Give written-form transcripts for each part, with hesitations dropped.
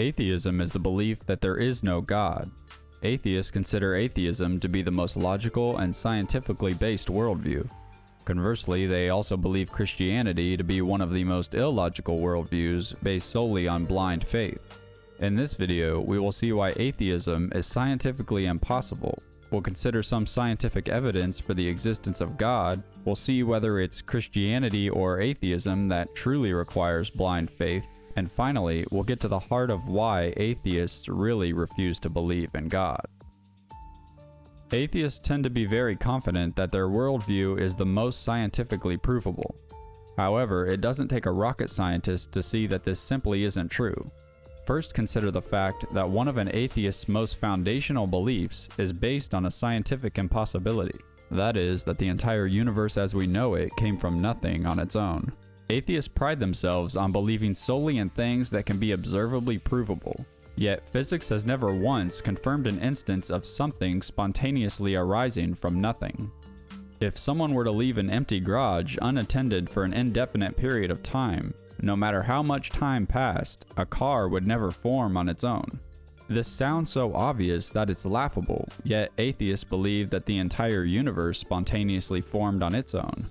Atheism is the belief that there is no God. Atheists consider atheism to be the most logical and scientifically based worldview. Conversely, they also believe Christianity to be one of the most illogical worldviews based solely on blind faith. In this video, we will see why atheism is scientifically impossible. We'll consider some scientific evidence for the existence of God. We'll see whether it's Christianity or atheism that truly requires blind faith. And finally, we'll get to the heart of why atheists really refuse to believe in God. Atheists tend to be very confident that their worldview is the most scientifically provable. However, it doesn't take a rocket scientist to see that this simply isn't true. First, consider the fact that one of an atheist's most foundational beliefs is based on a scientific impossibility. That is, that the entire universe as we know it came from nothing on its own. Atheists pride themselves on believing solely in things that can be observably provable. Yet, physics has never once confirmed an instance of something spontaneously arising from nothing. If someone were to leave an empty garage unattended for an indefinite period of time, no matter how much time passed, a car would never form on its own. This sounds so obvious that it's laughable, yet atheists believe that the entire universe spontaneously formed on its own.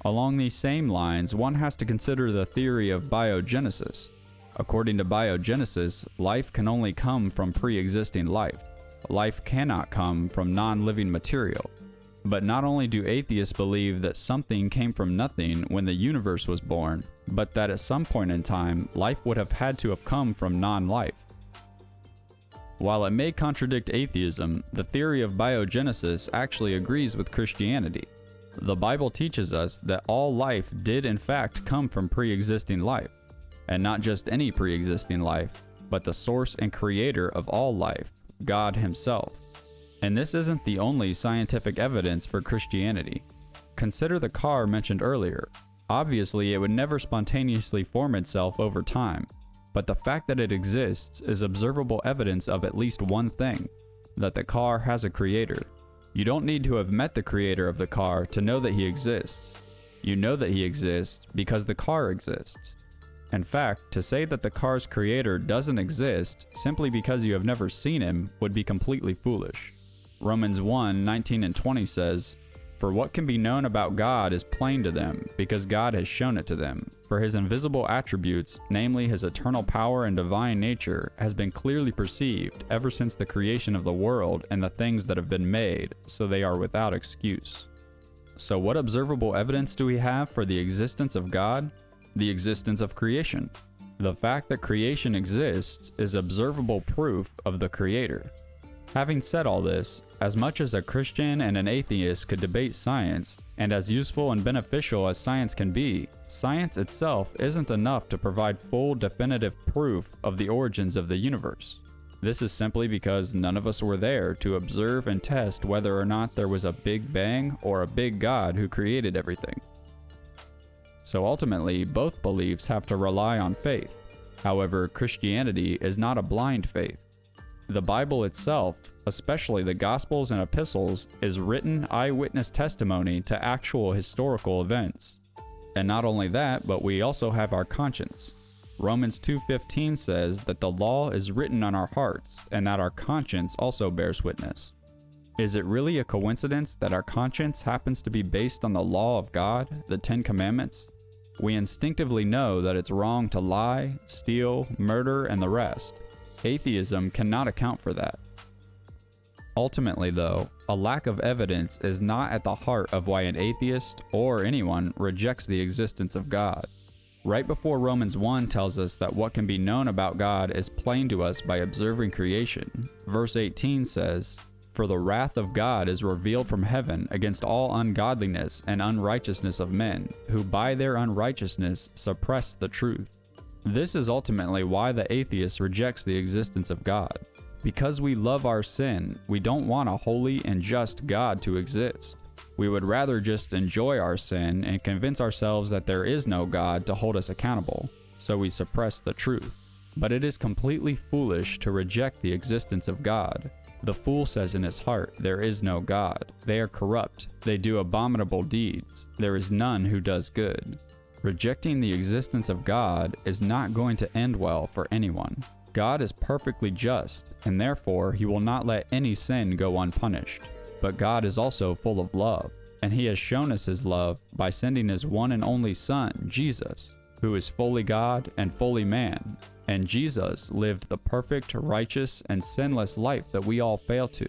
Along these same lines, one has to consider the theory of biogenesis. According to biogenesis, life can only come from pre-existing life. Life cannot come from non-living material. But not only do atheists believe that something came from nothing when the universe was born, but that at some point in time, life would have had to have come from non-life. While it may contradict atheism, the theory of biogenesis actually agrees with Christianity. The Bible teaches us that all life did in fact come from pre-existing life, and not just any pre-existing life, but the source and creator of all life, God Himself. And this isn't the only scientific evidence for Christianity. Consider the car mentioned earlier. Obviously, it would never spontaneously form itself over time, but the fact that it exists is observable evidence of at least one thing, that the car has a creator. You don't need to have met the creator of the car to know that he exists. You know that he exists because the car exists. In fact, to say that the car's creator doesn't exist simply because you have never seen him would be completely foolish. Romans 1:19 and 20 says, "For what can be known about God is plain to them, because God has shown it to them. For His invisible attributes, namely His eternal power and divine nature, has been clearly perceived ever since the creation of the world and the things that have been made, so they are without excuse." So what observable evidence do we have for the existence of God? The existence of creation. The fact that creation exists is observable proof of the Creator. Having said all this, as much as a Christian and an atheist could debate science, and as useful and beneficial as science can be, science itself isn't enough to provide full definitive proof of the origins of the universe. This is simply because none of us were there to observe and test whether or not there was a Big Bang or a big God who created everything. So ultimately, both beliefs have to rely on faith. However, Christianity is not a blind faith. The Bible itself, especially the Gospels and Epistles, is written eyewitness testimony to actual historical events. And not only that, but we also have our conscience. Romans 2:15 says that the law is written on our hearts, and that our conscience also bears witness. Is it really a coincidence that our conscience happens to be based on the law of God, the 10 Commandments? We instinctively know that it's wrong to lie, steal, murder, and the rest. Atheism cannot account for that. Ultimately, though, a lack of evidence is not at the heart of why an atheist, or anyone, rejects the existence of God. Right before Romans 1 tells us that what can be known about God is plain to us by observing creation, verse 18 says, "For the wrath of God is revealed from heaven against all ungodliness and unrighteousness of men, who by their unrighteousness suppress the truth." This is ultimately why the atheist rejects the existence of God. Because we love our sin, we don't want a holy and just God to exist. We would rather just enjoy our sin and convince ourselves that there is no God to hold us accountable, so we suppress the truth. But it is completely foolish to reject the existence of God. The fool says in his heart, "There is no God. They are corrupt. They do abominable deeds. There is none who does good." Rejecting the existence of God is not going to end well for anyone. God is perfectly just, and therefore he will not let any sin go unpunished. But God is also full of love, and he has shown us his love by sending his one and only Son, Jesus, who is fully God and fully man. And Jesus lived the perfect, righteous, and sinless life that we all fail to.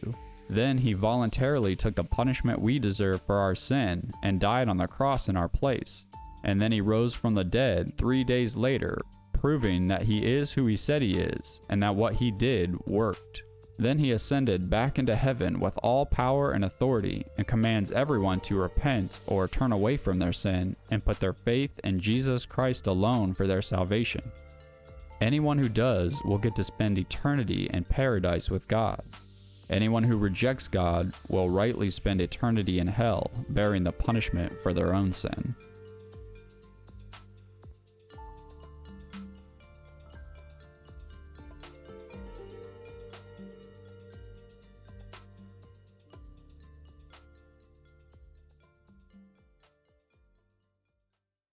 Then he voluntarily took the punishment we deserve for our sin and died on the cross in our place. And then he rose from the dead 3 days later, proving that he is who he said he is, and that what he did worked. Then he ascended back into heaven with all power and authority, and commands everyone to repent or turn away from their sin and put their faith in Jesus Christ alone for their salvation. Anyone who does will get to spend eternity in paradise with God. Anyone who rejects God will rightly spend eternity in hell, bearing the punishment for their own sin.